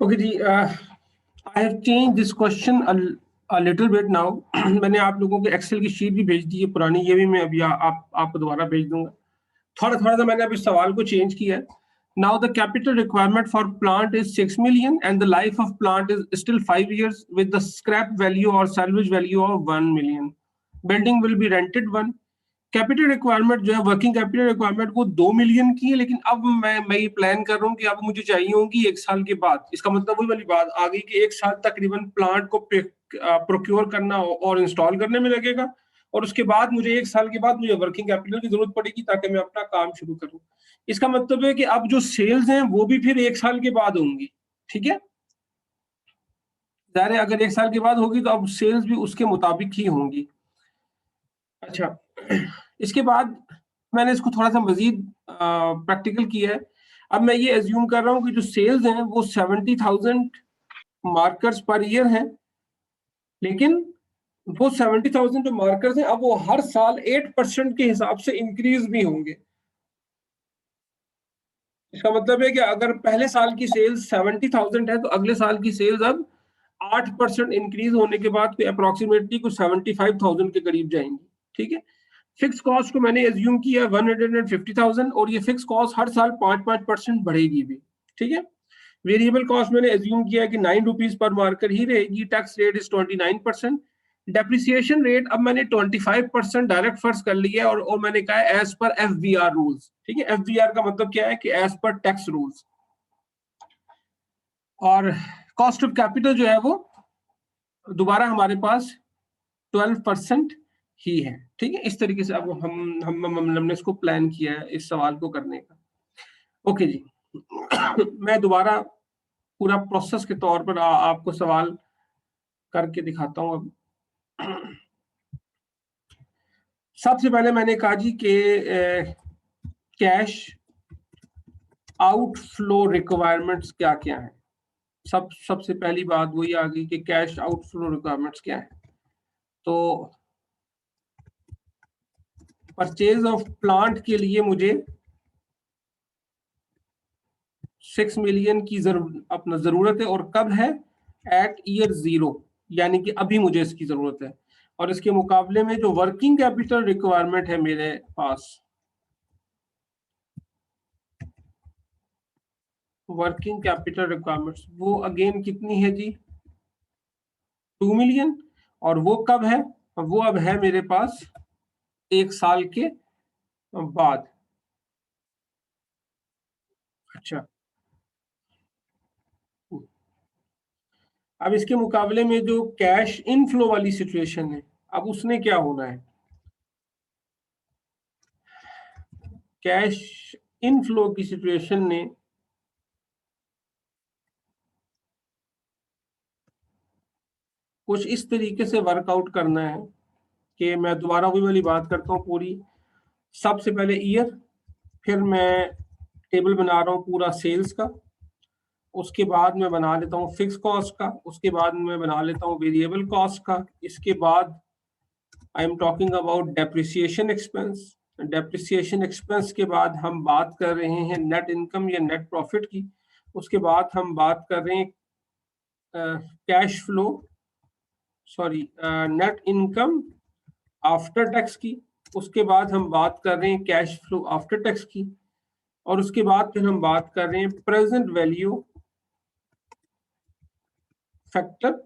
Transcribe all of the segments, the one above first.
Okay जी, I have change this question a little bit now. मैंने आप लोगों को एक्सेल की शीट भी भेज दी है पुरानी, ये भी मैं अभी आपको दोबारा भेज दूंगा। थोड़ा थोड़ा सा मैंने अभी सवाल को चेंज किया है। Now the capital requirement for plant is 6 million and the life of plant is still 5 years with the scrap value और salvage value of 1 million। Building will be rented 1। Capital requirement जो है, working capital requirement वो 2 million की है, लेकिन अब मैं ये प्लान कर रहा हूँ कि अब मुझे चाहिए होगी 1 साल के बाद। इसका मतलब वही वाली बात आ गई कि 1 साल तकरीबन प्लांट को प्रोक्योर करना और इंस्टॉल करने में लगेगा, और उसके बाद मुझे 1 साल के बाद मुझे वर्किंग कैपिटल की जरूरत पड़ेगी ताकि मैं अपना काम शुरू करूँ। इसका मतलब है कि अब जो सेल्स हैं वो भी फिर 1 साल के बाद होंगी। ठीक है, जाहिर है अगर 1 साल के बाद होगी तो अब सेल्स भी उसके मुताबिक ही होंगी। अच्छा, इसके बाद मैंने इसको थोड़ा सा मजीद प्रैक्टिकल किया है। अब मैं ये एज्यूम कर रहा हूँ कि जो सेल्स हैं वो 70,000 मार्कर्स पर ईयर हैं, लेकिन वो 70,000 जो मार्कर्स हैं अब वो हर साल 8% के हिसाब से इंक्रीज भी होंगे। इसका मतलब है कि अगर पहले साल की सेल्स 70,000 है तो अगले साल की सेल्स अब 8% इंक्रीज होने के बाद कोई अप्रोक्सीमेटली कुछ 75,000 के करीब जाएंगी। ठीक है, फिक्स कॉस्ट को मैंने एज्यूम किया 150,000, और ये फिक्स कॉस्ट हर साल 5% बढ़ेगी भी। ठीक है, वेरिएबल कॉस्ट मैंने एज्यूम किया कि 9 रुपीज पर मार्कर ही रहेगी। Tax rate is 29%। Depreciation rate अब मैंने 25% डायरेक्ट फर्स्ट कर लिया है, और मैंने कहा है एज पर FBR रूल्स। ठीक है, FBR का मतलब क्या है कि एज पर टैक्स रूल्स। और कॉस्ट ऑफ कैपिटल जो है वो दोबारा हमारे पास 12% ही है। ठीक है, इस तरीके से अब हमने इसको प्लान किया है इस सवाल को करने का। ओके जी, मैं दोबारा पूरा प्रोसेस के तौर पर आपको सवाल करके दिखाता हूँ। अब सबसे पहले मैंने कहा जी कि कैश आउटफ्लो रिक्वायरमेंट्स क्या क्या है। सबसे पहली बात वही आ गई कि कैश आउटफ्लो रिक्वायरमेंट्स क्या है। तो परचेज ऑफ प्लांट के लिए मुझे 6 million की अपना जरूरत है, और कब है? एट ईयर 0, यानी कि अभी मुझे इसकी जरूरत है। और इसके मुकाबले में जो वर्किंग कैपिटल रिक्वायरमेंट है मेरे पास, वर्किंग कैपिटल रिक्वायरमेंट्स वो अगेन कितनी है जी? 2 million। और वो कब है? वो अब है मेरे पास 1 साल के बाद। अच्छा, अब इसके मुकाबले में जो कैश इनफ्लो वाली सिचुएशन है, अब उसने क्या होना है? कैश इनफ्लो की सिचुएशन ने कुछ इस तरीके से वर्कआउट करना है कि मैं दोबारा वही वाली बात करता हूँ पूरी। सबसे पहले ईयर, फिर मैं टेबल बना रहा हूँ पूरा सेल्स का, उसके बाद मैं बना लेता हूँ फिक्स कॉस्ट का, उसके बाद मैं बना लेता हूँ वेरिएबल कॉस्ट का, इसके बाद I am talking about depreciation expense. Depreciation expense के बाद हम बात कर रहे हैं नेट इनकम या नेट प्रॉफिट की। उसके बाद हम बात कर रहे हैं cash flow, sorry, net income after tax की। उसके बाद हम बात कर रहे हैं कैश फ्लो आफ्टर टैक्स की। और उसके बाद फिर हम बात कर रहे हैं present value factor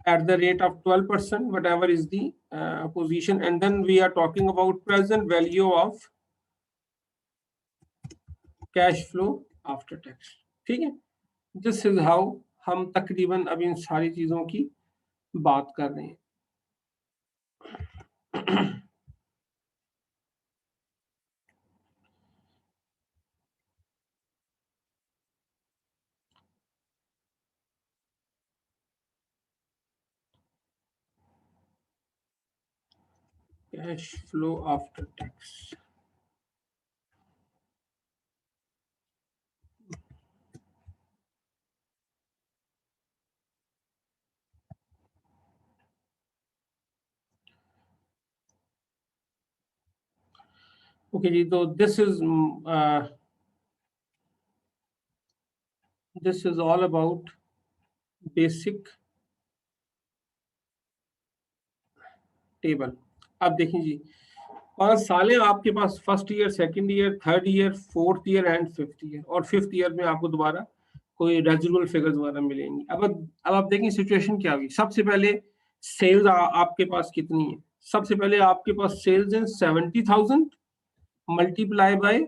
at the rate of 12%, whatever is the position, and then we are talking about present value of cash flow after tax. ठीक है, दिस इज हाउ हम तकरीबन अब इन सारी चीजों की बात कर रहे हैं। Cash flow after tax, okay जी। तो this is this is all about basic table. अब देखिए जी, 5 साल है आपके पास, first year, second year, third year, fourth year and fifth year, और फिफ्थ ईयर में आपको दोबारा कोई रेजिडुअल फिगर्स वगैरह मिलेंगी। अब आप देखिए सिचुएशन क्या होगी। सबसे पहले सेल्स आपके पास कितनी है? सबसे पहले आपके पास सेल्स है 70,000 मल्टीप्लाई बाय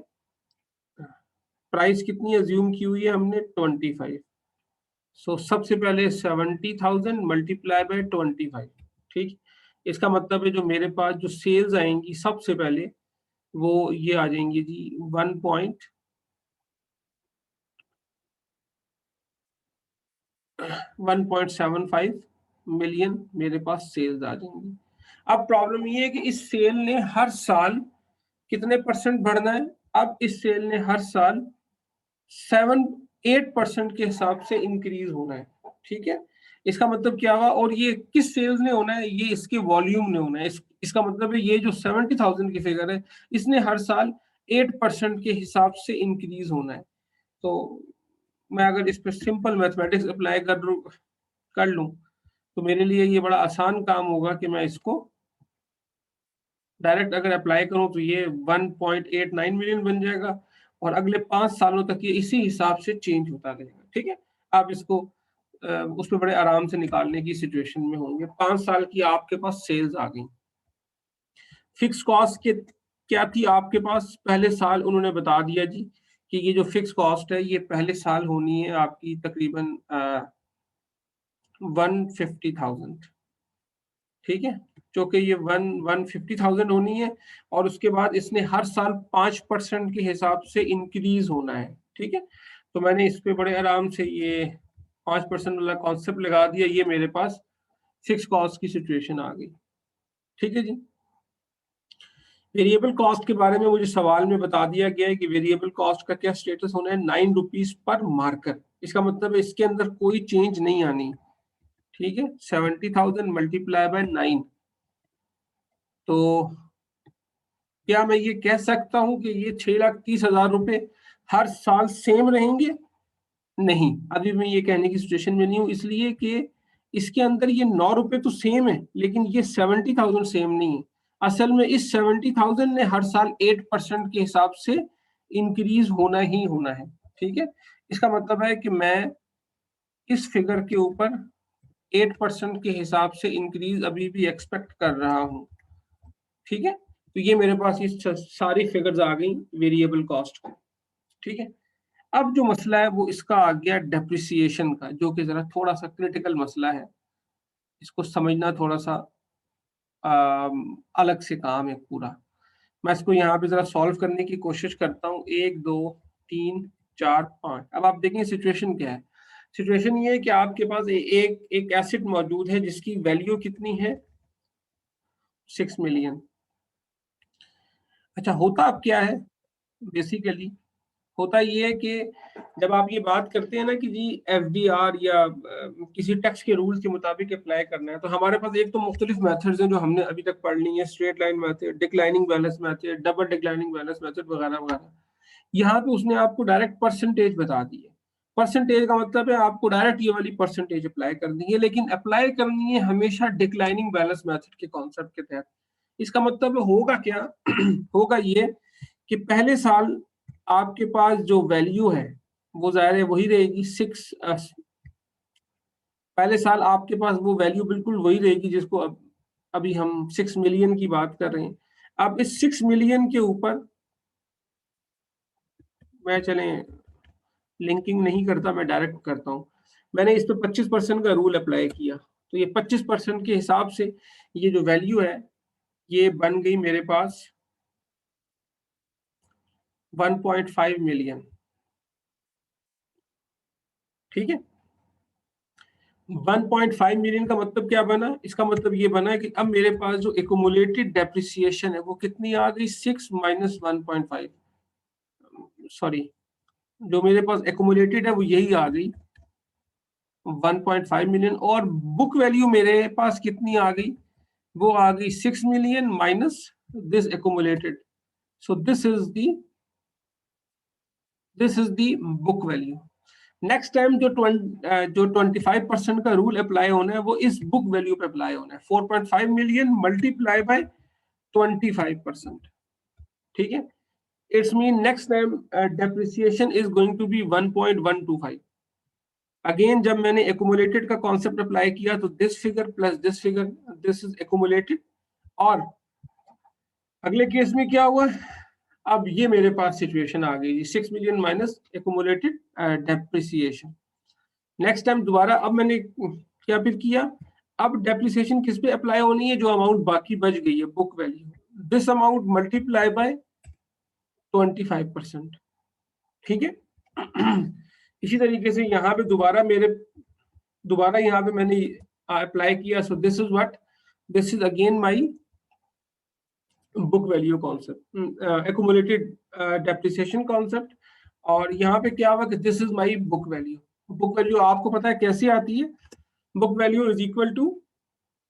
प्राइस कितनी अज्यूम की हुई है हमने 25। सो सबसे पहले 70,000 मल्टीप्लाई बाय 25। ठीक, इसका मतलब है जो मेरे पास जो सेल्स आएंगी सबसे पहले वो ये आ जाएंगी जी 1.75 मिलियन मेरे पास सेल्स आ जाएंगी। अब प्रॉब्लम ये है कि इस सेल ने हर साल कितने परसेंट बढ़ना है? अब इस सेल ने हर साल 7-8% के हिसाब से इंक्रीज होना है। ठीक है, इसका मतलब क्या हुआ? और ये किस सेल्स ने होना है? ये इसके वॉल्यूम ने होना है। इसका मतलब है ये जो 70,000 की फिगर है, इसने हर साल 8% के हिसाब से इंक्रीज होना है। तो मैं अगर इस पर सिंपल मैथमेटिक्स अप्लाई कर लूं तो मेरे लिए ये बड़ा आसान काम होगा कि मैं इसको डायरेक्ट अगर अप्लाई करूं तो ये 1.89 मिलियन बन जाएगा, और अगले 5 सालों तक ये इसी हिसाब से चेंज होता रहेगा। ठीक है, आप इसको उस पर बड़े आराम से निकालने की सिचुएशन में होंगे। 5 साल की आपके पास सेल्स आ गई। फिक्स कॉस्ट के क्या थी आपके पास? पहले साल उन्होंने बता दिया जी कि ये जो फिक्स कॉस्ट है ये पहले साल होनी है आपकी तकरीबन 150,000। ठीक है, क्योंकि ये 150,000 होनी है, और उसके बाद इसने हर साल 5% के हिसाब से इंक्रीज होना है। ठीक है, तो मैंने इस पे बड़े आराम से ये 5% वाला कॉन्सेप्ट लगा दिया। ये मेरे पास फिक्स कॉस्ट की सिचुएशन आ गई। ठीक है जी, वेरिएबल कॉस्ट के बारे में मुझे सवाल में बता दिया गया है कि वेरिएबल कॉस्ट का क्या स्टेटस होना है, 9 रुपीज पर मार्कर। इसका मतलब है इसके अंदर कोई चेंज नहीं आनी। ठीक है, 70,000 मल्टीप्लाई बाय 9। तो क्या मैं ये कह सकता हूं कि ये 6,30,000 रुपए हर साल सेम रहेंगे? नहीं, अभी मैं ये कहने की सिचुएशन में नहीं हूं, इसलिए कि इसके अंदर ये 9 रुपए तो सेम है, लेकिन ये 70,000 सेम नहीं है। असल में इस 70,000 ने हर साल 8% के हिसाब से इंक्रीज होना ही होना है। ठीक है, इसका मतलब है कि मैं इस फिगर के ऊपर 8% के हिसाब से इंक्रीज अभी भी एक्सपेक्ट कर रहा हूं। ठीक है, तो ये मेरे पास ये सारी फिगर्स आ गई वेरिएबल कॉस्ट की। ठीक है, अब जो मसला है वो इसका आ गया डेप्रिसिएशन का, जो कि जरा थोड़ा सा क्रिटिकल मसला है। इसको समझना थोड़ा सा अलग से काम है पूरा। मैं इसको यहाँ पे जरा सॉल्व करने की कोशिश करता हूँ। 1 2 3 4 5। अब आप देखें सिचुएशन क्या है। सिचुएशन ये है कि आपके पास एक एसेट मौजूद है जिसकी वैल्यू कितनी है? 6 मिलियन। अच्छा, होता अब क्या है बेसिकली? होता ये है कि जब आप ये बात करते हैं ना कि जी एफडीआर या किसी टैक्स के रूल्स के मुताबिक अप्लाई करना है, तो हमारे पास एक तो मुख्तलिफ मेथड्स हैं जो हमने अभी तक पढ़ ली है, straight line method, declining balance method, double declining balance method वगैरह वगैरह। यहाँ पे उसने आपको डायरेक्ट परसेंटेज बता दी है। परसेंटेज का मतलब है आपको डायरेक्ट ये वाली परसेंटेज अप्लाई करनी है, लेकिन अप्लाई करनी है हमेशा डिक्लाइनिंग बैलेंस मेथड के कॉन्सेप्ट के तहत। इसका मतलब होगा क्या? होगा ये कि पहले साल आपके पास जो वैल्यू है वो जाहिर है वही रहेगी 6। पहले साल आपके पास वो वैल्यू बिल्कुल वही रहेगी जिसको अभी हम 6 मिलियन की बात कर रहे हैं। अब इस 6 मिलियन के ऊपर मैं चलें लिंकिंग नहीं करता, मैं डायरेक्ट करता हूँ। मैंने इस पर 25% का रूल अप्लाई किया, तो ये 25% के हिसाब से ये जो वैल्यू है ये बन गई मेरे पास 1.5 मिलियन। ठीक है, 1.5 मिलियन का मतलब क्या बना? इसका मतलब ये बना कि अब मेरे पास जो एकुमुलेटेड डेप्रिसिएशन है वो कितनी आ गई? 6 माइनस 1.5। सॉरी, जो मेरे पास एकुमुलेटेड है वो यही आ गई 1.5 मिलियन, और बुक वैल्यू मेरे पास कितनी आ गई? वो आ गई 6 million minus this accumulated. So this is the book value. Next time जो 25% का रूल अप्लाई होना है वो इस बुक वैल्यू पे अप्लाई होना है, 4.5 मिलियन मल्टीप्लाई बाय 25%, ठीक है। It's mean next time depreciation is going to be 1.125। Again जब मैंने एक्यूमुलेटेड का कॉन्सेप्ट अप्लाई किया तो this figure plus this figure, this is accumulated. और अगले केस में क्या हुआ, अब ये मेरे पास सिचुएशन आ गई 6 million minus accumulated depreciation. Next time दोबारा अब मैंने क्या फिर किया, अब डेप्रिसिएशन किस पे अप्लाई होनी है, जो अमाउंट बाकी बच गई है book value, this amount multiply by 25%, ठीक है। इसी तरीके से यहाँ पे दोबारा यहाँ पे मैंने अप्लाई किया, so this is what, this is again my book value concept, accumulated depreciation concept. और यहाँ पे क्या हुआ कि this is my book value. Book value आपको पता है कैसे आती है, book value is equal to,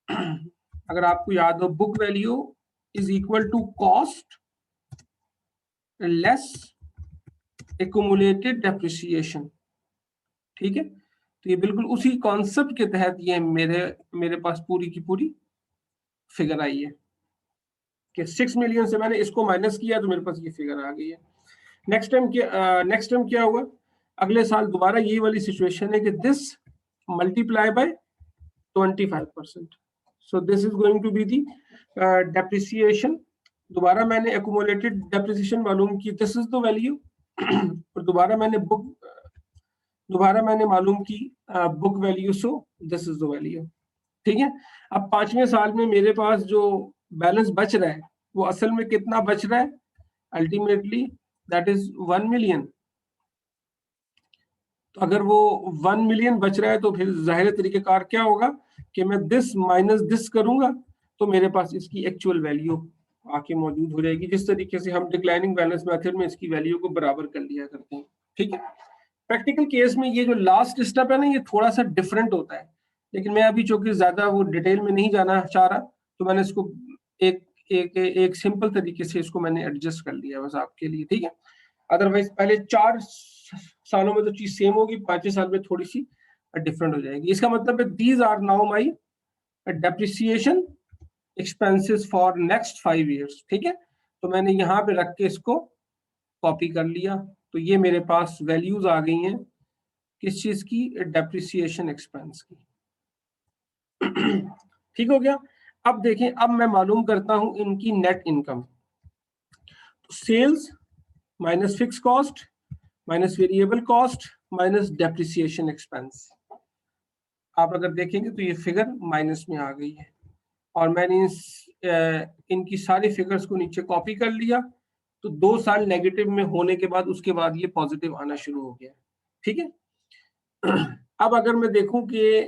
अगर आपको याद हो, book value is equal to cost less accumulated depreciation, ठीक है। तो ये बिल्कुल उसी कॉन्सेप्ट के तहत ये मेरे पास पूरी की पूरी फिगर आई है कि 6 मिलियन से मैंने इसको माइनस किया तो मेरे पास ये फिगर आ गई है। नेक्स्ट टाइम क्या हुआ, अगले साल दोबारा ये वाली सिचुएशन है कि this multiply by 25%, so this is going to be the depreciation. दोबारा मैंने एक्यूमुलेटेड डेप्रिसिएशन मालूम की, दिस इज द वैल्यू। और दोबारा मैंने मालूम की book value, so this is the value, ठीक है। अब 5वें साल में मेरे पास जो बैलेंस बच रहा है वो असल में कितना बच रहा है, अल्टीमेटली दैट इज 1 मिलियन। तो अगर वो 1 मिलियन बच रहा है तो फिर जाहिर तरीकेकार क्या होगा कि मैं दिस माइनस दिस करूंगा तो मेरे पास इसकी एक्चुअल वैल्यू आके मौजूद हो जाएगी, जिस तरीके से हम डिक्लाइनिंग बैलेंस मेथड में इसकी वैल्यू को बराबर कर लिया करते हैं, ठीक है। प्रैक्टिकल केस में ये जो लास्ट स्टेप है ना, ये थोड़ा सा डिफरेंट होता है, लेकिन मैं अभी चूंकि ज्यादा वो डिटेल में नहीं जाना चाह रहा तो मैंने इसको एक एक सिंपल तरीके से इसको मैंने एडजस्ट कर लिया बस आपके लिए, ठीक है। अदरवाइज पहले 4 सालों में तो चीज सेम होगी, 5वें साल में थोड़ी सी डिफरेंट हो जाएगी। इसका मतलब है these are now my depreciation expenses for next 5 years, ठीक है। तो मैंने यहाँ पे रख के इसको कॉपी कर लिया, तो ये मेरे पास वैल्यूज आ गई हैं किस चीज की, डेप्रिसिएशन एक्सपेंस की। ठीक हो गया। अब देखें, अब मैं मालूम करता हूं इनकी net income. Sales minus fix cost minus variable cost minus depreciation expense. आप अगर देखेंगे तो ये फिगर माइनस में आ गई है, और मैंने इनकी सारी फिगर्स को नीचे कॉपी कर लिया, तो 2 साल नेगेटिव में होने के बाद उसके बाद ये पॉजिटिव आना शुरू हो गया, ठीक है। अब अगर मैं देखूं कि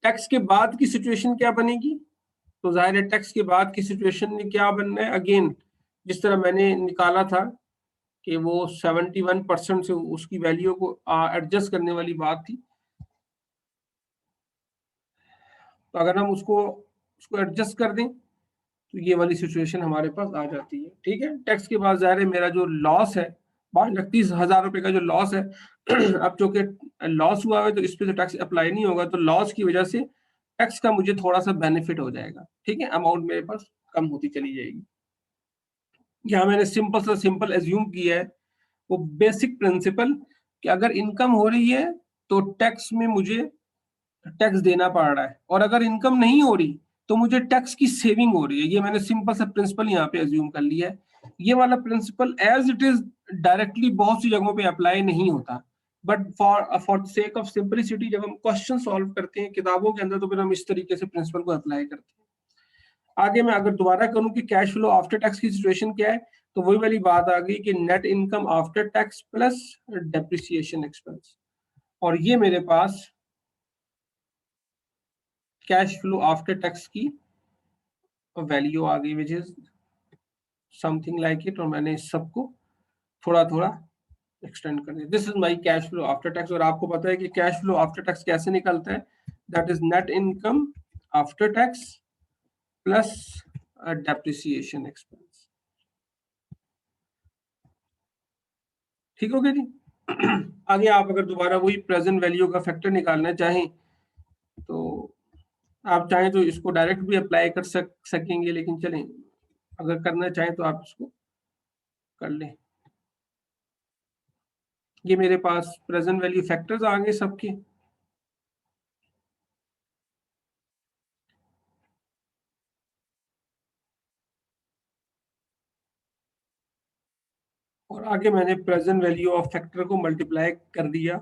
टैक्स के बाद की सिचुएशन क्या बनेगी, तो जाहिर है टैक्स के बाद की सिचुएशन में क्या बनना है, अगेन जिस तरह मैंने निकाला था कि वो 71% से उसकी वैल्यू को एडजस्ट करने वाली बात थी, तो अगर हम उसको एडजस्ट कर दें तो ये वाली सिचुएशन हमारे पास आ जाती है, ठीक है। टैक्स के बाद जाहिर है मेरा जो लॉस है 5,30,000 रुपए का जो लॉस है, अब चूंकि लॉस हुआ है तो इस पे तो टैक्स अप्लाई नहीं होगा, तो लॉस की वजह से टैक्स का मुझे थोड़ा सा बेनिफिट हो जाएगा, ठीक है। अमाउंट मेरे पास कम होती चली जाएगी। यहाँ मैंने सिंपल एज्यूम किया है वो बेसिक प्रिंसिपल कि अगर इनकम हो रही है तो टैक्स में मुझे टैक्स देना पड़ रहा है, और अगर इनकम नहीं हो रही तो मुझे टैक्स की सेविंग हो रही है। ये मैंने सिंपल सा प्रिंसिपल यहाँ पे अज्यूम कर लिया है। ये वाला principle as it is directly बहुत सी जगहों पे अप्लाई नहीं होता, but for sake of simplicity जब हम क्वेश्चन सॉल्व करते हैं किताबों के अंदर तो फिर हम इस तरीके से प्रिंसिपल को अप्लाई करते हैं। आगे मैं अगर दोबारा करूं कि कैश फ्लो आफ्टर टैक्स की सिचुएशन क्या है, तो वही वाली बात आ गई कि net income after tax plus depreciation expense, और ये मेरे पास कैश फ्लो आफ्टर टैक्स की वैल्यू आ गई, which is something like it, और मैंने इस सबको थोड़ा थोड़ा एक्सटेंड कर दिया। This is my cash flow after tax, और आपको पता है कि कैश फ्लो आफ्टर टैक्स कैसे निकलता है, that is net income after tax plus depreciation expense. ठीक हो गया जी। आगे आप अगर दोबारा वही प्रेजेंट वैल्यू का फैक्टर निकालना चाहें तो आप चाहें तो इसको डायरेक्ट भी अप्लाई कर सकेंगे, लेकिन चलें अगर करना चाहें तो आप इसको कर लें। ये मेरे पास प्रेजेंट वैल्यू फैक्टर्स आ गए सबके। और आगे मैंने प्रेजेंट वैल्यू ऑफ फैक्टर को मल्टीप्लाई कर दिया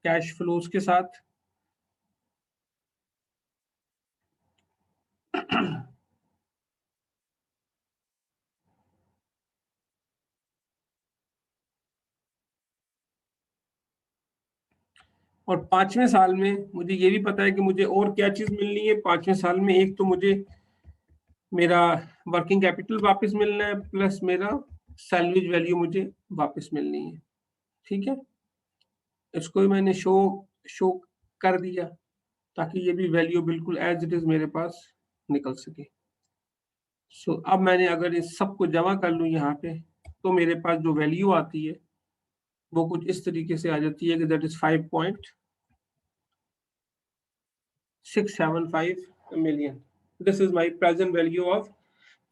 कैश फ्लोज के साथ। और 5वें साल में मुझे ये भी पता है कि मुझे और क्या चीज मिलनी है 5वें साल में। एक तो मुझे मेरा वर्किंग कैपिटल वापस मिलना है, प्लस मेरा सैलरीज वैल्यू मुझे वापस मिलनी है। ठीक है, इसको भी मैंने शो कर दिया ताकि ये भी वैल्यू बिल्कुल एज इट इज मेरे पास निकल सके। सो अब मैंने अगर इस सबको जमा कर लूँ यहाँ पे तो मेरे पास जो वैल्यू आती है वो कुछ इस तरीके से आ जाती है कि that is 5.675 million। This is my present value of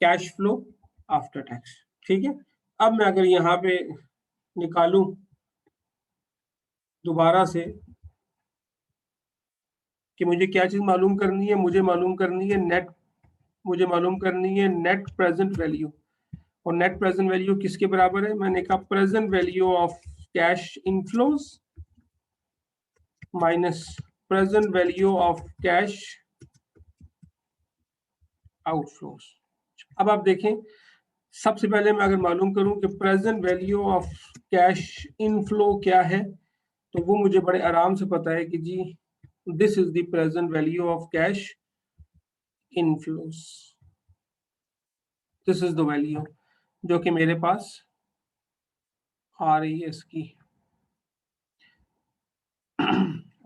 cash flow after tax. ठीक है, अब मैं अगर यहाँ पे निकालूं दोबारा से कि मुझे क्या चीज मालूम करनी है, मुझे मालूम करनी है नेट प्रेजेंट वैल्यू। और नेट प्रेजेंट वैल्यू किसके बराबर है? मैंने कहा present value of cash inflows minus present value of cash outflows. अब आप देखें, सबसे पहले मैं अगर मालूम करूं कि present value of cash inflow क्या है तो वो मुझे बड़े आराम से पता है कि जी this is the present value of cash inflows. This is the value जो कि मेरे पास आ रही है इसकी।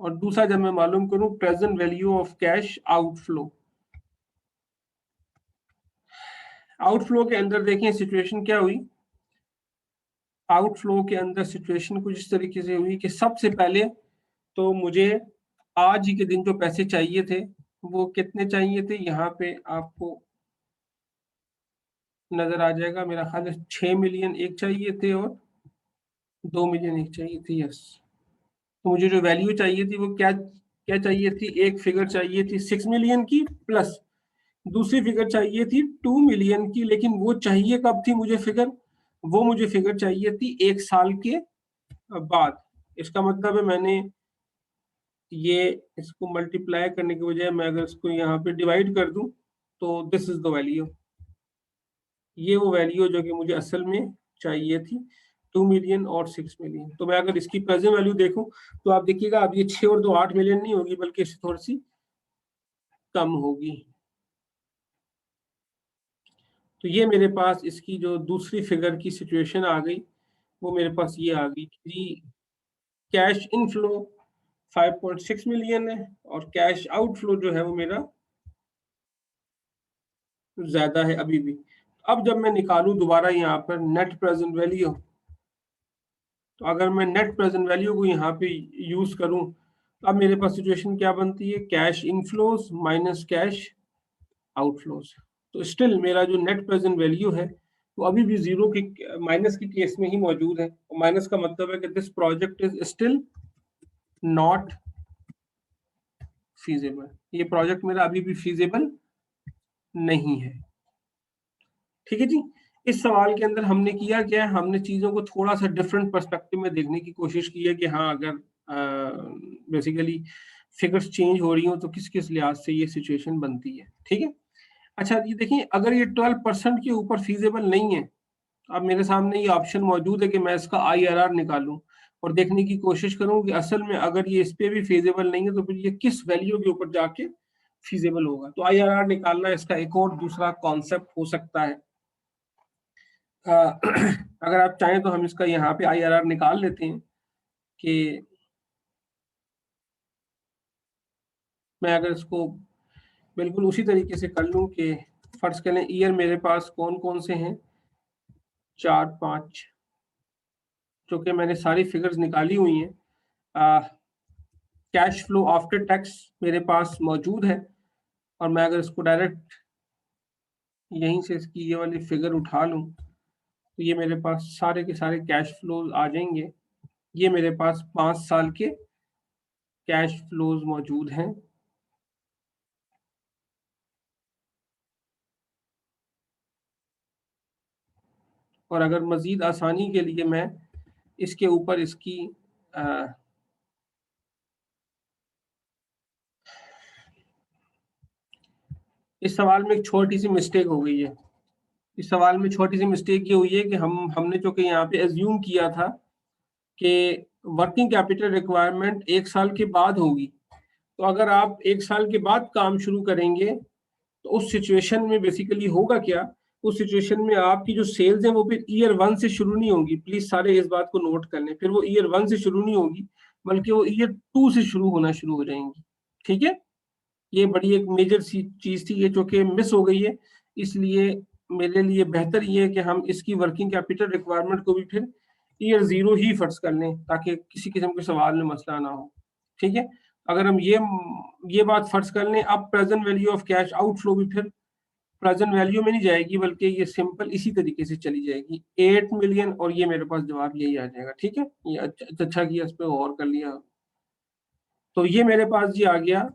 और दूसरा जब मैं मालूम करूं present value of cash outflow, outflow के अंदर देखें सिचुएशन क्या हुई। आउटफ्लो के अंदर सिचुएशन कुछ इस तरीके से हुई कि सबसे पहले तो मुझे आज ही के दिन जो पैसे चाहिए थे वो कितने चाहिए थे, यहाँ पे आपको नजर आ जाएगा। मेरा ख्याल है 6 मिलियन एक चाहिए थे और 2 मिलियन एक चाहिए थी। यस, तो मुझे जो वैल्यू चाहिए थी वो क्या क्या चाहिए थी? एक फिगर चाहिए थी 6 मिलियन की, प्लस दूसरी फिगर चाहिए थी 2 मिलियन की। लेकिन वो चाहिए कब थी मुझे फिगर? वो मुझे फिगर चाहिए थी 1 साल के बाद। इसका मतलब है मैंने ये इसको मल्टीप्लाई करने के बजाय मैं अगर इसको यहाँ पे डिवाइड कर दूं तो दिस इज द वैल्यू। ये वो वैल्यू जो कि मुझे असल में चाहिए थी 2 मिलियन और 6 मिलियन। तो मैं अगर इसकी प्रेजेंट वैल्यू देखूं तो आप देखिएगा अब ये 6 और 2 8 मिलियन नहीं होगी बल्कि इससे थोड़ी सी कम होगी। तो ये मेरे पास इसकी जो दूसरी फिगर की सिचुएशन आ गई वो मेरे पास ये आ गई कि कैश इनफ्लो 5.6 मिलियन है और कैश आउटफ्लो जो है वो मेरा ज्यादा है अभी भी। अब जब मैं निकालूं दोबारा यहाँ पर नेट प्रेजेंट वैल्यू, तो अगर मैं नेट प्रेजेंट वैल्यू को यहाँ पे यूज करूं तो अब मेरे पास सिचुएशन क्या बनती है? Cash inflows minus cash outflows. तो स्टिल मेरा जो नेट प्रेजेंट वैल्यू है वो अभी भी जीरो की माइनस के केस में ही मौजूद है। माइनस का मतलब है कि this project is still not feasible. ये प्रोजेक्ट मेरा अभी भी फीजेबल नहीं है। ठीक है जी, इस सवाल के अंदर हमने किया क्या है, हमने चीजों को थोड़ा सा डिफरेंट पर्सपेक्टिव में देखने की कोशिश की है कि हाँ अगर बेसिकली फिगर्स चेंज हो रही हो तो किस किस लिहाज से ये सिचुएशन बनती है। ठीक है, अच्छा ये देखिए अगर ये 12% के ऊपर फीजेबल नहीं है, अब मेरे सामने ये ऑप्शन मौजूद है कि मैं इसका IRR निकालूं और देखने की कोशिश करूं कि असल में अगर ये इस पे भी फीजेबल नहीं है तो फिर ये किस वैल्यू के ऊपर जाके फीजेबल होगा। तो IRR निकालना इसका एक और दूसरा कॉन्सेप्ट हो सकता है। अगर आप चाहें तो हम इसका यहाँ पे IRR निकाल लेते हैं कि मैं अगर इसको बिल्कुल उसी तरीके से कर लूं कि फर्ज करें ईयर मेरे पास कौन कौन से हैं, 4 5 चूँकि मैंने सारी फिगर्स निकाली हुई हैं, कैश फ्लो आफ्टर टैक्स मेरे पास मौजूद है, और मैं अगर इसको डायरेक्ट यहीं से इसकी ये वाली फिगर उठा लूँ तो ये मेरे पास सारे के सारे कैश फ्लोज आ जाएंगे। ये मेरे पास 5 साल के कैश फ्लोज मौजूद हैं। और अगर मज़ीद आसानी के लिए मैं इसके ऊपर इसकी इस सवाल में एक छोटी सी मिस्टेक हो गई है। इस सवाल में छोटी सी मिस्टेक ये हुई है कि हमने जो कि यहाँ पे एज्यूम किया था कि वर्किंग कैपिटल रिक्वायरमेंट 1 साल के बाद होगी। तो अगर आप 1 साल के बाद काम शुरू करेंगे तो उस सिचुएशन में बेसिकली होगा क्या, उस सिचुएशन में आपकी जो सेल्स हैं वो फिर ईयर 1 से शुरू नहीं होंगी। प्लीज सारे इस बात को नोट कर लें, फिर वो ईयर 1 से शुरू नहीं होगी बल्कि वो ईयर 2 से शुरू हो जाएंगी। ठीक है, ये बड़ी एक मेजर सी चीज थी ये जो कि मिस हो गई है। इसलिए मेरे लिए बेहतर ये है कि हम इसकी वर्किंग कैपिटल रिक्वायरमेंट को भी फिर ईयर 0 ही फर्ज कर लें ताकि किसी किस्म के सवाल में मसला ना हो। ठीक है, अगर हम ये बात फर्ज कर लें, अब present value of cash outflow भी फिर प्रेजेंट वैल्यू में नहीं जाएगी बल्कि ये सिंपल इसी तरीके से चली जाएगी 8 मिलियन, और ये मेरे पास जवाब यही आ जाएगा। ठीक है, ये अच्छा किया इस पर गौर कर लिया। तो ये मेरे पास जी आ गया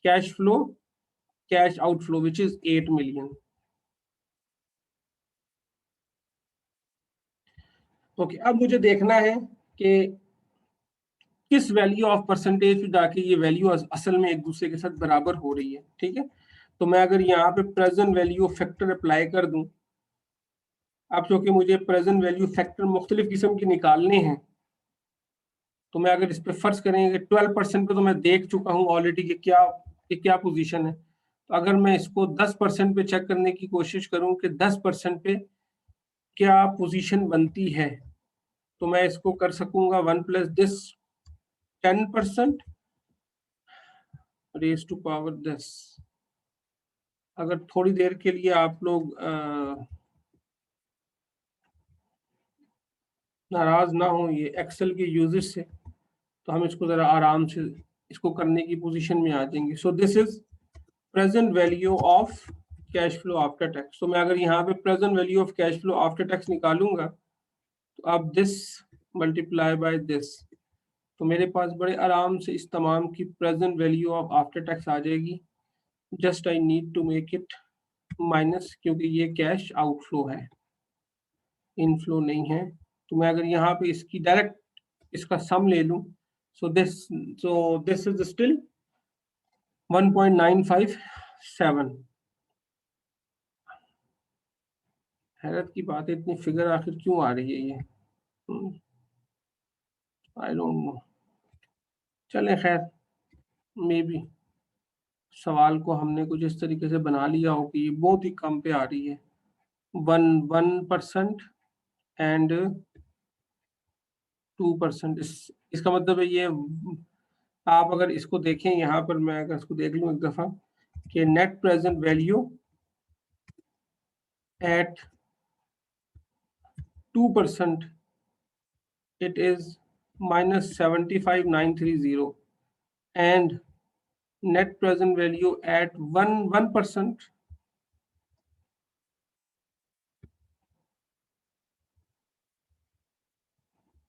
cash flow cash outflow which is 8 million. Okay, अब मुझे देखना है कि किस वैल्यू ऑफ परसेंटेज पे जाके ये वैल्यू असल में एक दूसरे के साथ बराबर हो रही है। ठीक है, तो मैं अगर यहाँ पे प्रेजेंट वैल्यू फैक्टर अप्लाई कर दूं, अब क्योंकि मुझे प्रेजेंट वैल्यू फैक्टर मुख्तलिफ किस्म के निकालने हैं, तो मैं अगर इस पे फर्ज करेंगे 12% पे तो मैं देख चुका हूँ ऑलरेडी कि क्या पोजीशन है। तो अगर मैं इसको 10% पे चेक करने की कोशिश करूं कि 10% पे क्या पोजीशन बनती है, तो मैं इसको कर सकूंगा 1 plus this 10% raise to power 10। अगर थोड़ी देर के लिए आप लोग नाराज ना हो ये एक्सेल के यूजेस से, तो हम इसको जरा आराम से इसको करने की पोजीशन में आ जाएंगे। सो this is present value of cash flow after tax. तो मैं अगर यहाँ पे present value of cash flow after tax निकालूंगा तो अब दिस मल्टीप्लाई बाय दिस, तो मेरे पास बड़े आराम से इस तमाम की present value of after tax आ जाएगी। Just I need to make it minus, क्योंकि ये कैश आउटफ्लो है, इनफ्लो नहीं है। तो मैं अगर यहाँ पे इसकी डायरेक्ट इसका सम ले लूं, सो दिस इज स्टिल 1.957। हैरत की बात है, इतनी फिगर आखिर क्यों आ रही है ये, आई डोंट नो। चले खैर, मे बी सवाल को हमने कुछ इस तरीके से बना लिया हो कि ये बहुत ही कम पे आ रही है, 1% एंड 2%। इसका मतलब है ये, आप अगर इसको देखें यहाँ पर, मैं अगर इसको देख लूँ एक दफा कि net present value at 2% it is minus 75,930, and net present value at 1%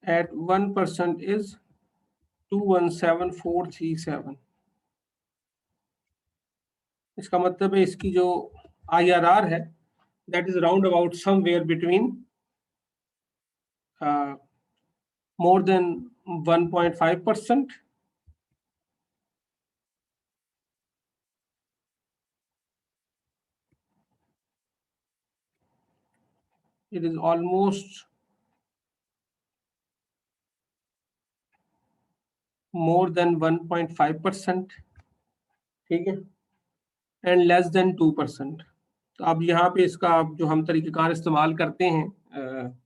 at 1% is 217,437। इसका मतलब है इसकी जो IRR है that is round about somewhere between more than 1.5%, it is almost more than 1.5%, ठीक है, एंड लेस देन 2%। तो अब यहाँ पे इसका जो हम तरीक़ेकार इस्तेमाल करते हैं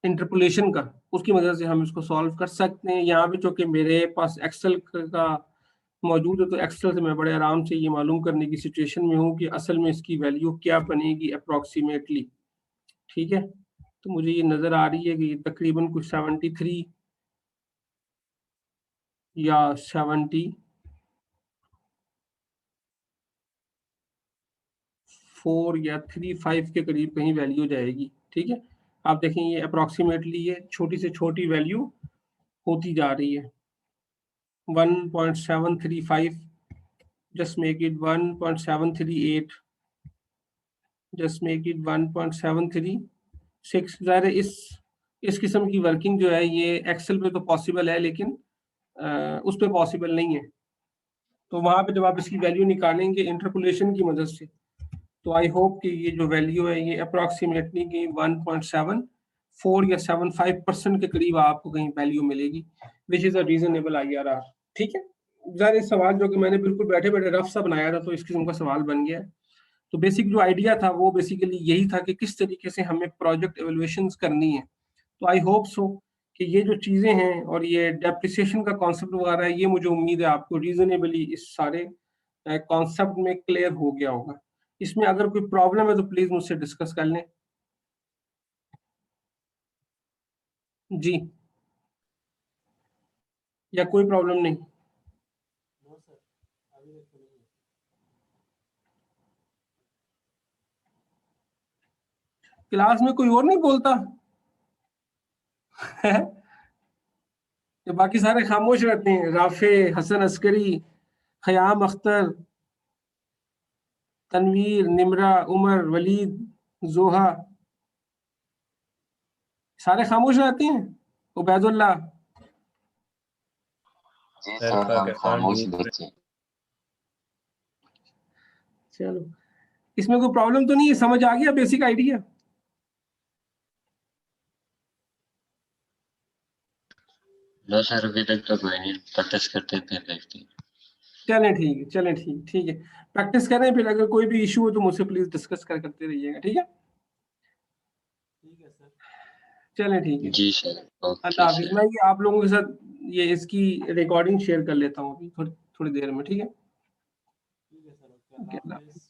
इंटरपोलेशन का, उसकी मदद से हम इसको सॉल्व कर सकते हैं। यहाँ पे चूँकि मेरे पास एक्सेल का मौजूद है, तो एक्सेल से मैं बड़े आराम से ये मालूम करने की सिचुएशन में हूँ कि असल में इसकी वैल्यू क्या बनेगी अप्रॉक्सीमेटली। ठीक है, तो मुझे ये नज़र आ रही है कि तकरीबन कुछ 73 या 74 या 35 के करीब कहीं वैल्यू जाएगी। ठीक है, आप देखें ये अप्रॉक्सीमेटली ये छोटी से छोटी वैल्यू होती जा रही है। 1.735, just make it 1.738, just make it 1.736। ज़ाहिर है इस किस्म की वर्किंग जो है ये एक्सेल पे तो पॉसिबल है, लेकिन उस पे पॉसिबल नहीं है। तो वहां पे जब आप इसकी वैल्यू निकालेंगे इंटरपोलेशन की मदद से, तो आई होप कि ये जो वैल्यू है ये अप्रॉक्सीमेटली की 1.74 या 75% के करीब आपको कहीं वैल्यू मिलेगी, which is a reasonable IRR। ठीक है, ज़ाहिर सवाल जो कि मैंने बिल्कुल बैठे बैठे रफ सा बनाया था, तो इस किस्म का सवाल बन गया। तो बेसिक जो आइडिया था वो बेसिकली यही था कि किस तरीके से हमें प्रोजेक्ट एवेल्युएशंस करनी है। तो आई होप सो कि ये जो चीज़ें हैं और ये डेप्रिसिएशन का कॉन्सेप्ट वगैरह है, ये मुझे उम्मीद है आपको रीजनेबली इस सारे कॉन्सेप्ट में क्लियर हो गया होगा। इसमें अगर कोई प्रॉब्लम है तो प्लीज मुझसे डिस्कस कर लें। जी, या कोई प्रॉब्लम नहीं? क्लास में कोई और नहीं बोलता है? ये बाकी सारे खामोश रहते हैं, राफे, हसन अस्करी, खयाम अख्तर, तनवीर, निमरा, उमर, वलीद, जोहा, सारे खामोश रहते हैं। उबैदुल्लाह, जी सर, हम खामोश बच्चे। चलो, इसमें कोई प्रॉब्लम तो नहीं है? समझ आ गया बेसिक आइडिया? नो सर, अभी तक तो कोई नहीं, प्रैक्टिस करते थे देखते। चलें ठीक है, चलें ठीक है, प्रैक्टिस करें, फिर अगर कोई भी इशू हो तो मुझसे प्लीज डिस्कस करते रहिएगा। ठीक है, चलें ठीक है, जी सर, अल्लाह ओके हाफिज। सर। मैं ये आप लोगों के साथ ये इसकी रिकॉर्डिंग शेयर कर लेता हूँ अभी थोड़ी देर में। ठीक है, ओके, अल्लाह हाफिज।